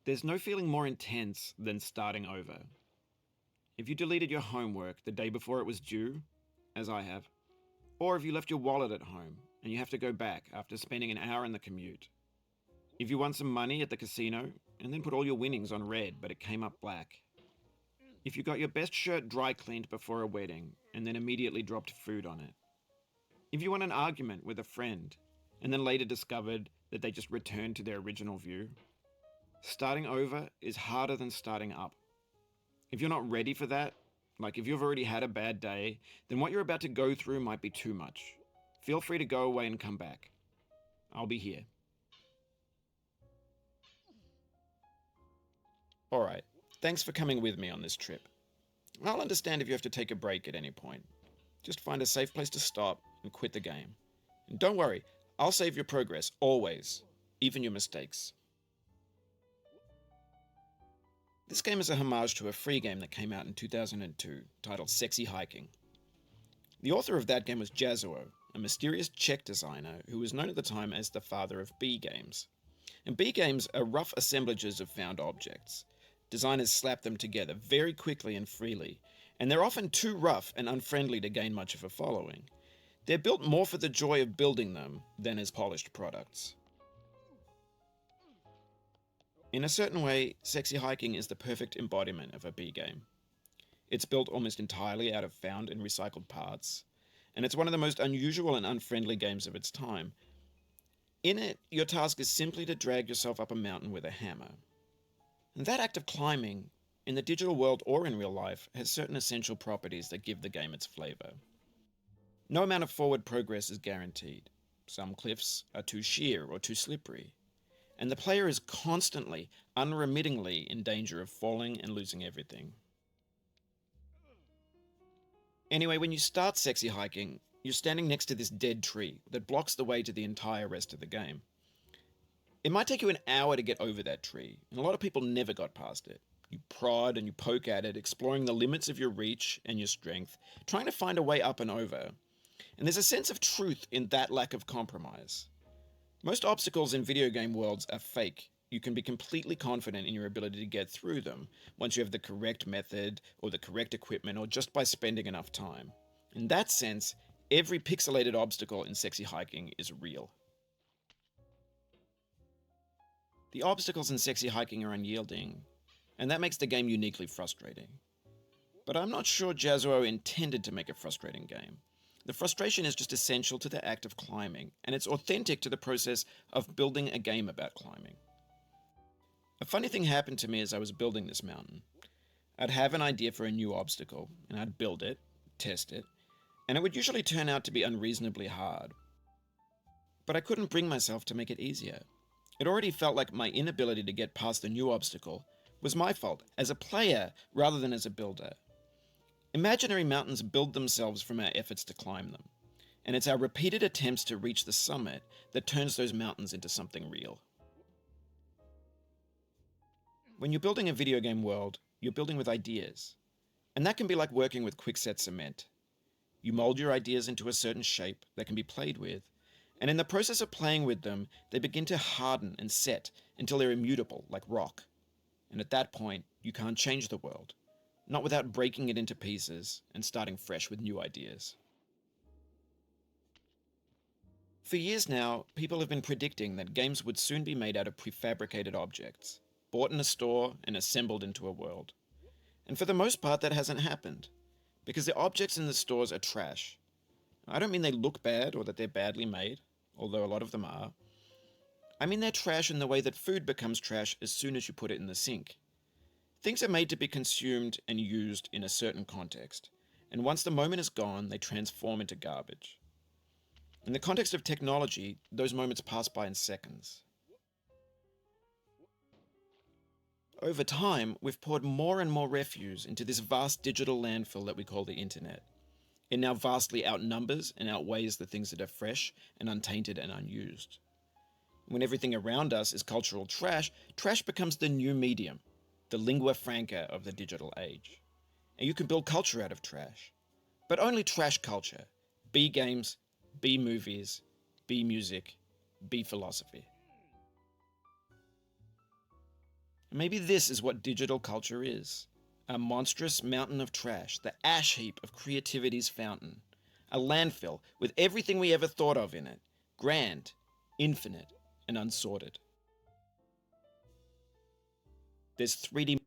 There's no feeling more intense than starting over. If you deleted your homework the day before it was due, as I have, or if you left your wallet at home and you have to go back after spending an hour in the commute. If you won some money at the casino and then put all your winnings on red but it came up black. If you got your best shirt dry cleaned before a wedding and then immediately dropped food on it. If you won an argument with a friend and then later discovered that they just returned to their original view. Starting over is harder than starting up. If you're not ready for that, like if you've already had a bad day, then what you're about to go through might be too much. Feel free to go away and come back. I'll be here. Alright, thanks for coming with me on this trip. I'll understand if you have to take a break at any point. Just find a safe place to stop and quit the game. And don't worry, I'll save your progress, always, even your mistakes. This game is a homage to a free game that came out in 2002, titled Sexy Hiking. The author of that game was Jazzuo, a mysterious Czech designer who was known at the time as the father of B games. And B games are rough assemblages of found objects. Designers slap them together very quickly and freely, and they're often too rough and unfriendly to gain much of a following. They're built more for the joy of building them than as polished products. In a certain way, Sexy Hiking is the perfect embodiment of a B game. It's built almost entirely out of found and recycled parts, and it's one of the most unusual and unfriendly games of its time. In it, your task is simply to drag yourself up a mountain with a hammer. And that act of climbing, in the digital world or in real life, has certain essential properties that give the game its flavour. No amount of forward progress is guaranteed. Some cliffs are too sheer or too slippery. And the player is constantly, unremittingly in danger of falling and losing everything. Anyway, when you start Sexy Hiking, you're standing next to this dead tree that blocks the way to the entire rest of the game. It might take you an hour to get over that tree, and a lot of people never got past it. You prod and you poke at it, exploring the limits of your reach and your strength, trying to find a way up and over. And there's a sense of truth in that lack of compromise. Most obstacles in video game worlds are fake. You can be completely confident in your ability to get through them once you have the correct method or the correct equipment or just by spending enough time. In that sense, every pixelated obstacle in Sexy Hiking is real. The obstacles in Sexy Hiking are unyielding, and that makes the game uniquely frustrating. But I'm not sure Jazzuo intended to make a frustrating game. The frustration is just essential to the act of climbing, and it's authentic to the process of building a game about climbing. A funny thing happened to me as I was building this mountain. I'd have an idea for a new obstacle, and I'd build it, test it, and it would usually turn out to be unreasonably hard. But I couldn't bring myself to make it easier. It already felt like my inability to get past the new obstacle was my fault, as a player rather than as a builder. Imaginary mountains build themselves from our efforts to climb them, and it's our repeated attempts to reach the summit that turns those mountains into something real. When you're building a video game world, you're building with ideas, and that can be like working with quickset cement. You mold your ideas into a certain shape that can be played with, and in the process of playing with them, they begin to harden and set until they're immutable, like rock. And at that point, you can't change the world. Not without breaking it into pieces and starting fresh with new ideas. For years now, people have been predicting that games would soon be made out of prefabricated objects, bought in a store and assembled into a world. And for the most part, that hasn't happened, because the objects in the stores are trash. I don't mean they look bad or that they're badly made, although a lot of them are. I mean they're trash in the way that food becomes trash as soon as you put it in the sink. Things are made to be consumed and used in a certain context, and once the moment is gone, they transform into garbage. In the context of technology, those moments pass by in seconds. Over time, we've poured more and more refuse into this vast digital landfill that we call the internet. It now vastly outnumbers and outweighs the things that are fresh and untainted and unused. When everything around us is cultural trash, trash becomes the new medium, the lingua franca of the digital age. And you can build culture out of trash. But only trash culture. B games, B movies, B music, B philosophy. Maybe this is what digital culture is. A monstrous mountain of trash, the ash heap of creativity's fountain. A landfill with everything we ever thought of in it. Grand, infinite, and unsorted. There's 3D